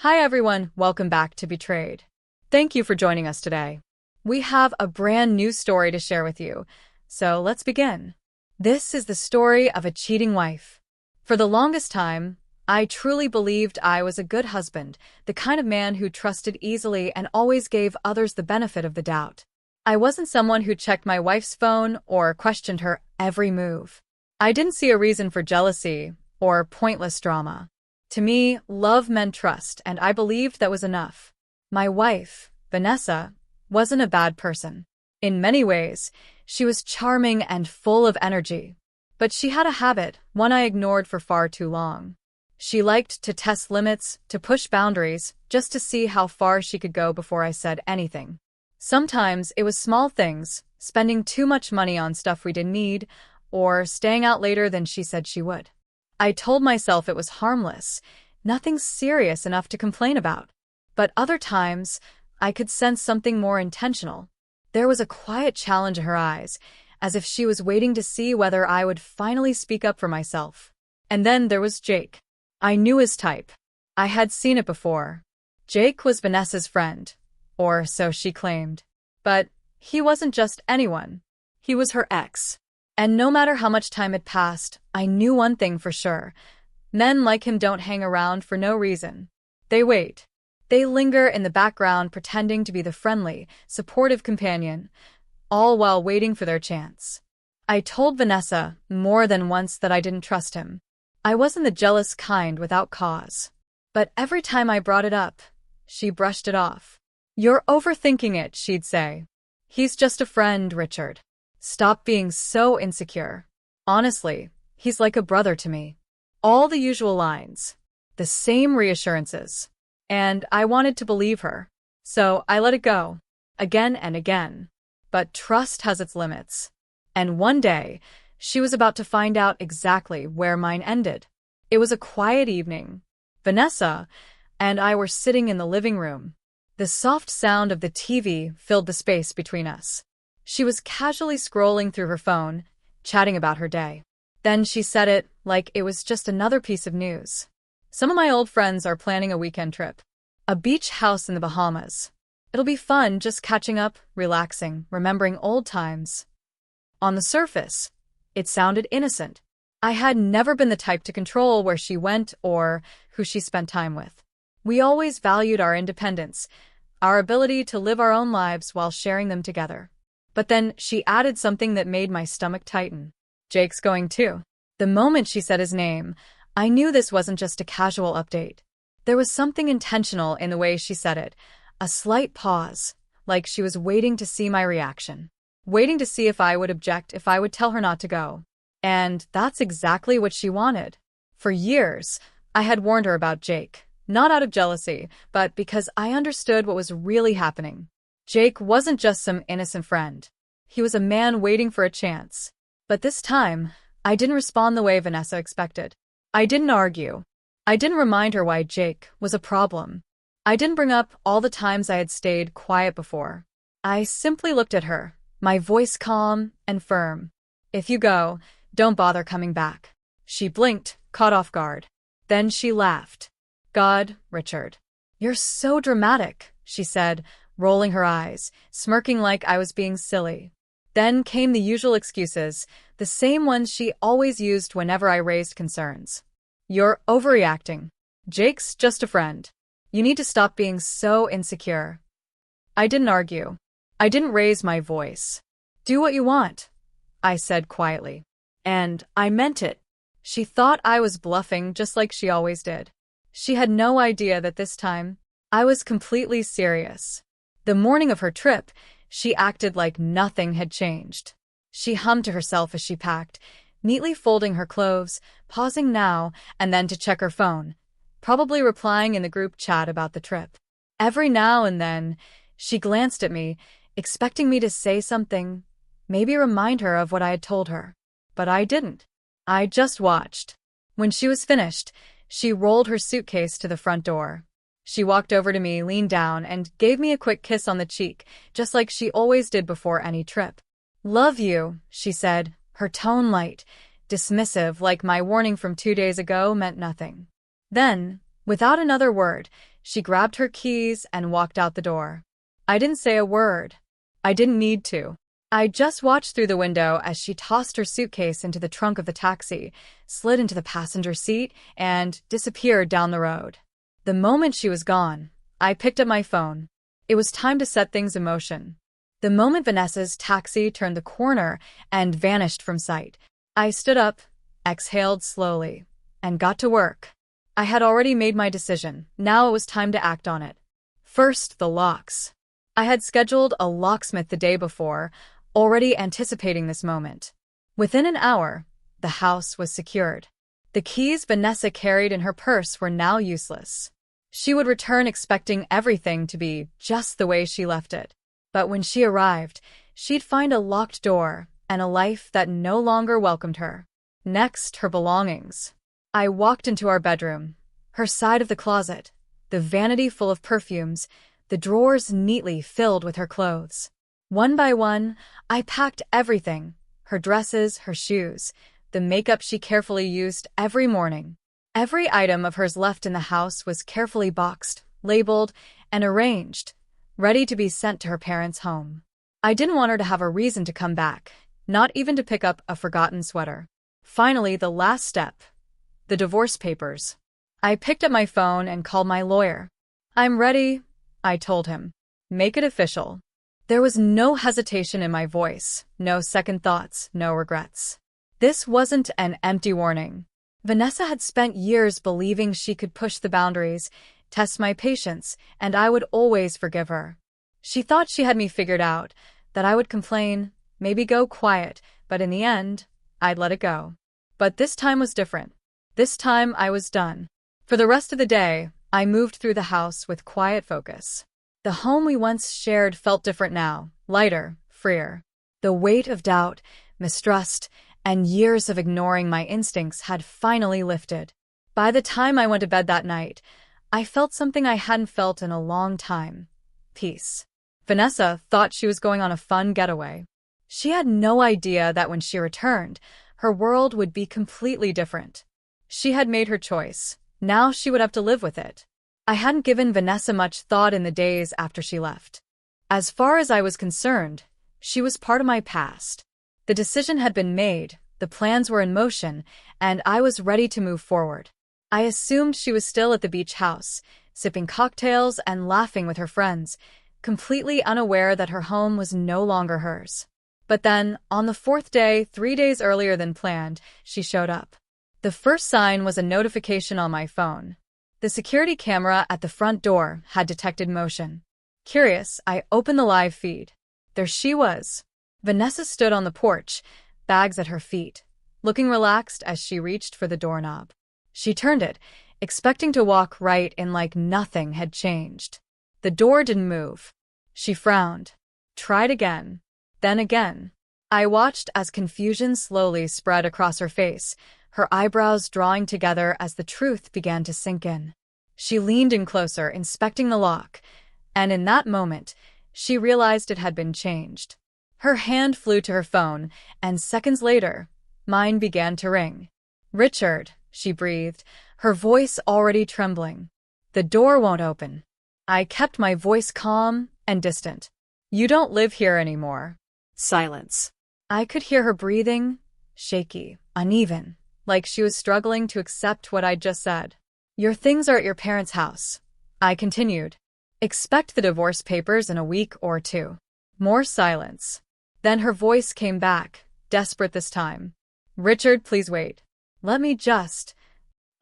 Hi everyone, welcome back to Betrayed. Thank you for joining us today. We have a brand new story to share with you, so let's begin. This is the story of a cheating wife. For the longest time, I truly believed I was a good husband, the kind of man who trusted easily and always gave others the benefit of the doubt. I wasn't someone who checked my wife's phone or questioned her every move. I didn't see a reason for jealousy or pointless drama. To me, love meant trust, and I believed that was enough. My wife, Vanessa, wasn't a bad person. In many ways, she was charming and full of energy. But she had a habit, one I ignored for far too long. She liked to test limits, to push boundaries, just to see how far she could go before I said anything. Sometimes it was small things, spending too much money on stuff we didn't need, or staying out later than she said she would. I told myself it was harmless, nothing serious enough to complain about. But other times, I could sense something more intentional. There was a quiet challenge in her eyes, as if she was waiting to see whether I would finally speak up for myself. And then there was Jake. I knew his type. I had seen it before. Jake was Vanessa's friend, or so she claimed. But he wasn't just anyone. He was her ex. And no matter how much time had passed, I knew one thing for sure. Men like him don't hang around for no reason. They wait. They linger in the background pretending to be the friendly, supportive companion, all while waiting for their chance. I told Vanessa more than once that I didn't trust him. I wasn't the jealous kind without cause. But every time I brought it up, she brushed it off. "You're overthinking it," she'd say. "He's just a friend, Richard. Stop being so insecure. Honestly, he's like a brother to me." All the usual lines. The same reassurances. And I wanted to believe her. So I let it go. Again and again. But trust has its limits. And one day, she was about to find out exactly where mine ended. It was a quiet evening. Vanessa and I were sitting in the living room. The soft sound of the TV filled the space between us. She was casually scrolling through her phone, chatting about her day. Then she said it like it was just another piece of news. "Some of my old friends are planning a weekend trip. A beach house in the Bahamas. It'll be fun just catching up, relaxing, remembering old times." On the surface, it sounded innocent. I had never been the type to control where she went or who she spent time with. We always valued our independence, our ability to live our own lives while sharing them together. But then she added something that made my stomach tighten. "Jake's going too." The moment she said his name, I knew this wasn't just a casual update. There was something intentional in the way she said it, a slight pause, like she was waiting to see my reaction, waiting to see if I would object, if I would tell her not to go. And that's exactly what she wanted. For years, I had warned her about Jake, not out of jealousy, but because I understood what was really happening. Jake wasn't just some innocent friend. He was a man waiting for a chance. But this time, I didn't respond the way Vanessa expected. I didn't argue. I didn't remind her why Jake was a problem. I didn't bring up all the times I had stayed quiet before. I simply looked at her, my voice calm and firm. "If you go, don't bother coming back." She blinked, caught off guard. Then she laughed. "God, Richard. You're so dramatic," she said, rolling her eyes, smirking like I was being silly. Then came the usual excuses, the same ones she always used whenever I raised concerns. "You're overreacting. Jake's just a friend. You need to stop being so insecure." I didn't argue. I didn't raise my voice. "Do what you want," I said quietly. And I meant it. She thought I was bluffing just like she always did. She had no idea that this time, I was completely serious. The morning of her trip, she acted like nothing had changed. She hummed to herself as she packed, neatly folding her clothes, pausing now and then to check her phone, probably replying in the group chat about the trip. Every now and then, she glanced at me, expecting me to say something, maybe remind her of what I had told her. But I didn't. I just watched. When she was finished, she rolled her suitcase to the front door. She walked over to me, leaned down, and gave me a quick kiss on the cheek, just like she always did before any trip. "Love you," she said, her tone light, dismissive, like my warning from 2 days ago meant nothing. Then, without another word, She grabbed her keys and walked out the door. I didn't say a word. I didn't need to. I just watched through the window as she tossed her suitcase into the trunk of the taxi, slid into the passenger seat, and disappeared down the road. The moment she was gone, I picked up my phone. It was time to set things in motion. The moment Vanessa's taxi turned the corner and vanished from sight, I stood up, exhaled slowly, and got to work. I had already made my decision. Now it was time to act on it. First, the locks. I had scheduled a locksmith the day before, already anticipating this moment. Within an hour, the house was secured. The keys Vanessa carried in her purse were now useless. She would return expecting everything to be just the way she left it. But when she arrived, she'd find a locked door and a life that no longer welcomed her. Next, her belongings. I walked into our bedroom, her side of the closet, the vanity full of perfumes, the drawers neatly filled with her clothes. One by one, I packed everything, her dresses, her shoes, the makeup she carefully used every morning. Every item of hers left in the house was carefully boxed, labeled, and arranged, ready to be sent to her parents' home. I didn't want her to have a reason to come back, not even to pick up a forgotten sweater. Finally, the last step. The divorce papers. I picked up my phone and called my lawyer. "I'm ready," I told him. "Make it official." There was no hesitation in my voice, no second thoughts, no regrets. This wasn't an empty warning. Vanessa had spent years believing she could push the boundaries, test my patience, and I would always forgive her. She thought she had me figured out, that I would complain, maybe go quiet, but in the end, I'd let it go. But this time was different. This time I was done. For the rest of the day, I moved through the house with quiet focus. The home we once shared felt different now, lighter, freer. The weight of doubt, mistrust, and years of ignoring my instincts had finally lifted. By the time I went to bed that night, I felt something I hadn't felt in a long time. Peace. Vanessa thought she was going on a fun getaway. She had no idea that when she returned, her world would be completely different. She had made her choice. Now she would have to live with it. I hadn't given Vanessa much thought in the days after she left. As far as I was concerned, she was part of my past. The decision had been made, the plans were in motion, and I was ready to move forward. I assumed she was still at the beach house, sipping cocktails and laughing with her friends, completely unaware that her home was no longer hers. But then, on the fourth day, 3 days earlier than planned, she showed up. The first sign was a notification on my phone. The security camera at the front door had detected motion. Curious, I opened the live feed. There she was. Vanessa stood on the porch, bags at her feet, looking relaxed as she reached for the doorknob. She turned it, expecting to walk right in like nothing had changed. The door didn't move. She frowned. Tried again. Then again. I watched as confusion slowly spread across her face, her eyebrows drawing together as the truth began to sink in. She leaned in closer, inspecting the lock, and in that moment, she realized it had been changed. Her hand flew to her phone, and seconds later, mine began to ring. "Richard," she breathed, her voice already trembling. "The door won't open." I kept my voice calm and distant. "You don't live here anymore." Silence. I could hear her breathing, shaky, uneven, like she was struggling to accept what I'd just said. "Your things are at your parents' house," I continued. "Expect the divorce papers in a week or 2. More silence. Then her voice came back, desperate this time. "Richard, please wait. Let me just—"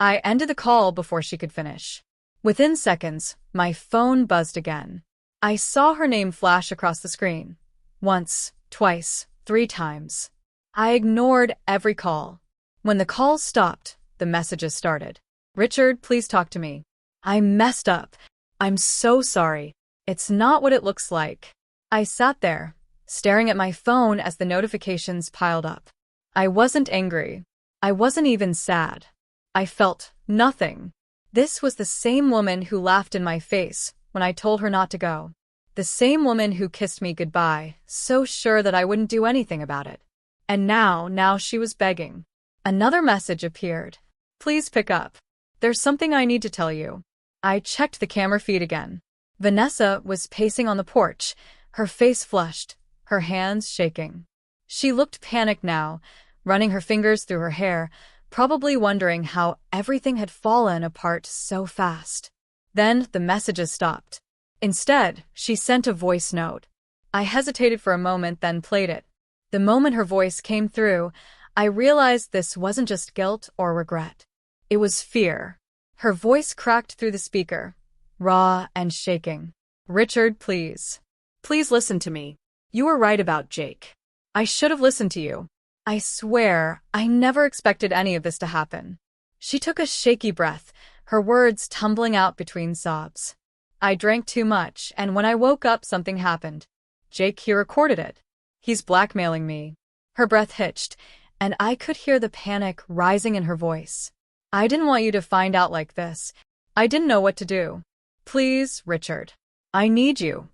I ended the call before she could finish. Within seconds, my phone buzzed again. I saw her name flash across the screen. Once, twice, 3 times. I ignored every call. When the calls stopped, the messages started. "Richard, please talk to me. I messed up. I'm so sorry. It's not what it looks like." I sat there, staring at my phone as the notifications piled up. I wasn't angry. I wasn't even sad. I felt nothing. This was the same woman who laughed in my face when I told her not to go. The same woman who kissed me goodbye, so sure that I wouldn't do anything about it. And now she was begging. Another message appeared. "Please pick up. There's something I need to tell you." I checked the camera feed again. Vanessa was pacing on the porch, her face flushed, her hands shaking. She looked panicked now, running her fingers through her hair, probably wondering how everything had fallen apart so fast. Then the messages stopped. Instead, she sent a voice note. I hesitated for a moment, then played it. The moment her voice came through, I realized this wasn't just guilt or regret. It was fear. Her voice cracked through the speaker, raw and shaking. Richard, please. Please listen to me. You were right about Jake. I should have listened to you. I swear, I never expected any of this to happen. She took a shaky breath, her words tumbling out between sobs. I drank too much, and when I woke up, something happened. Jake, he recorded it. He's blackmailing me. Her breath hitched, and I could hear the panic rising in her voice. I didn't want you to find out like this. I didn't know what to do. Please, Richard. I need you.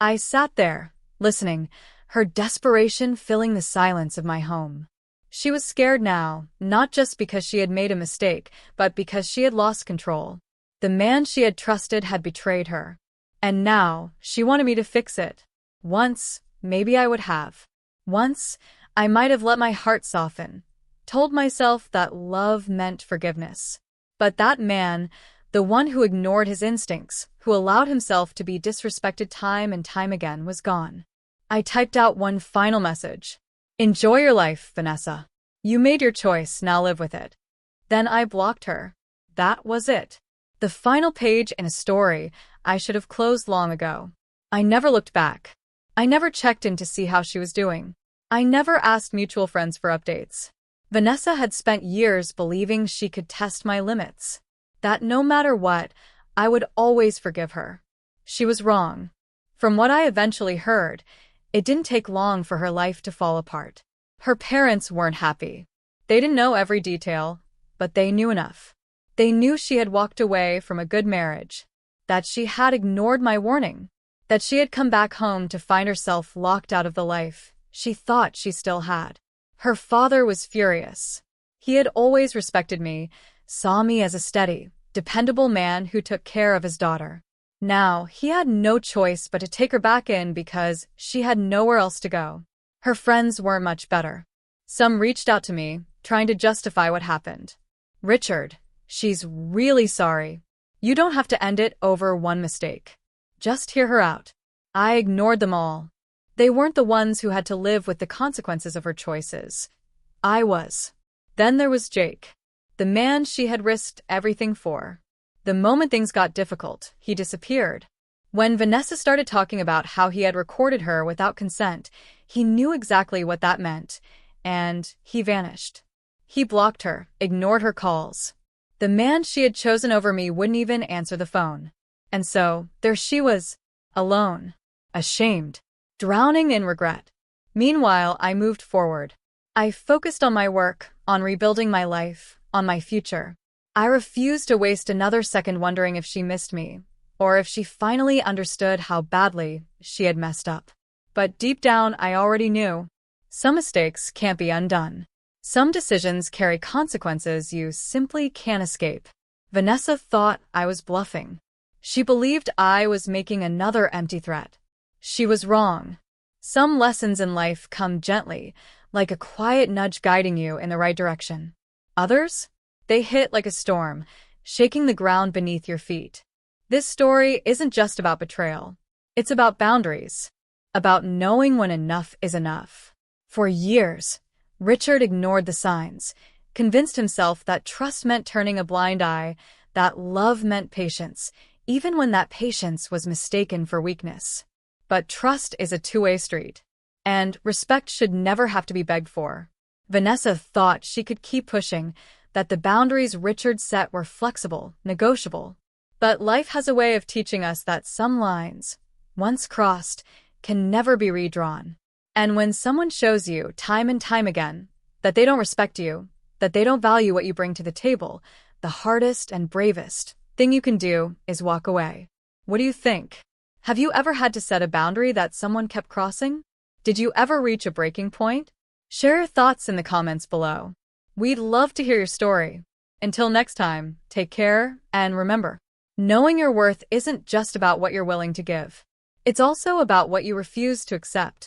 I sat there, listening, her desperation filling the silence of my home. She was scared now, not just because she had made a mistake, but because she had lost control. The man she had trusted had betrayed her. And now, she wanted me to fix it. Once, maybe I would have. Once, I might have let my heart soften, told myself that love meant forgiveness. But that man, the one who ignored his instincts, who allowed himself to be disrespected time and time again, was gone. I typed out one final message. Enjoy your life, Vanessa. You made your choice, now live with it. Then I blocked her. That was it. The final page in a story I should have closed long ago. I never looked back. I never checked in to see how she was doing. I never asked mutual friends for updates. Vanessa had spent years believing she could test my limits. That no matter what, I would always forgive her. She was wrong. From what I eventually heard, it didn't take long for her life to fall apart. Her parents weren't happy. They didn't know every detail, but they knew enough. They knew she had walked away from a good marriage, that she had ignored my warning, that she had come back home to find herself locked out of the life she thought she still had. Her father was furious. He had always respected me, saw me as a steady, dependable man who took care of his daughter. Now, he had no choice but to take her back in because she had nowhere else to go. Her friends weren't much better. Some reached out to me, trying to justify what happened. Richard, she's really sorry. You don't have to end it over one mistake. Just hear her out. I ignored them all. They weren't the ones who had to live with the consequences of her choices. I was. Then there was Jake, the man she had risked everything for. The moment things got difficult, he disappeared. When Vanessa started talking about how he had recorded her without consent, he knew exactly what that meant, and he vanished. He blocked her, ignored her calls. The man she had chosen over me wouldn't even answer the phone. And so, there she was, alone, ashamed, drowning in regret. Meanwhile, I moved forward. I focused on my work, on rebuilding my life, on my future. I refused to waste another second wondering if she missed me, or if she finally understood how badly she had messed up. But deep down, I already knew. Some mistakes can't be undone. Some decisions carry consequences you simply can't escape. Vanessa thought I was bluffing. She believed I was making another empty threat. She was wrong. Some lessons in life come gently, like a quiet nudge guiding you in the right direction. Others? They hit like a storm, shaking the ground beneath your feet. This story isn't just about betrayal. It's about boundaries. About knowing when enough is enough. For years, Richard ignored the signs, convinced himself that trust meant turning a blind eye, that love meant patience, even when that patience was mistaken for weakness. But trust is a two-way street, and respect should never have to be begged for. Vanessa thought she could keep pushing, that the boundaries Richard set were flexible, negotiable. But life has a way of teaching us that some lines, once crossed, can never be redrawn. And when someone shows you, time and time again, that they don't respect you, that they don't value what you bring to the table, the hardest and bravest thing you can do is walk away. What do you think? Have you ever had to set a boundary that someone kept crossing? Did you ever reach a breaking point? Share your thoughts in the comments below. We'd love to hear your story. Until next time, take care, and remember, Knowing your worth isn't just about what you're willing to give. It's also about what you refuse to accept.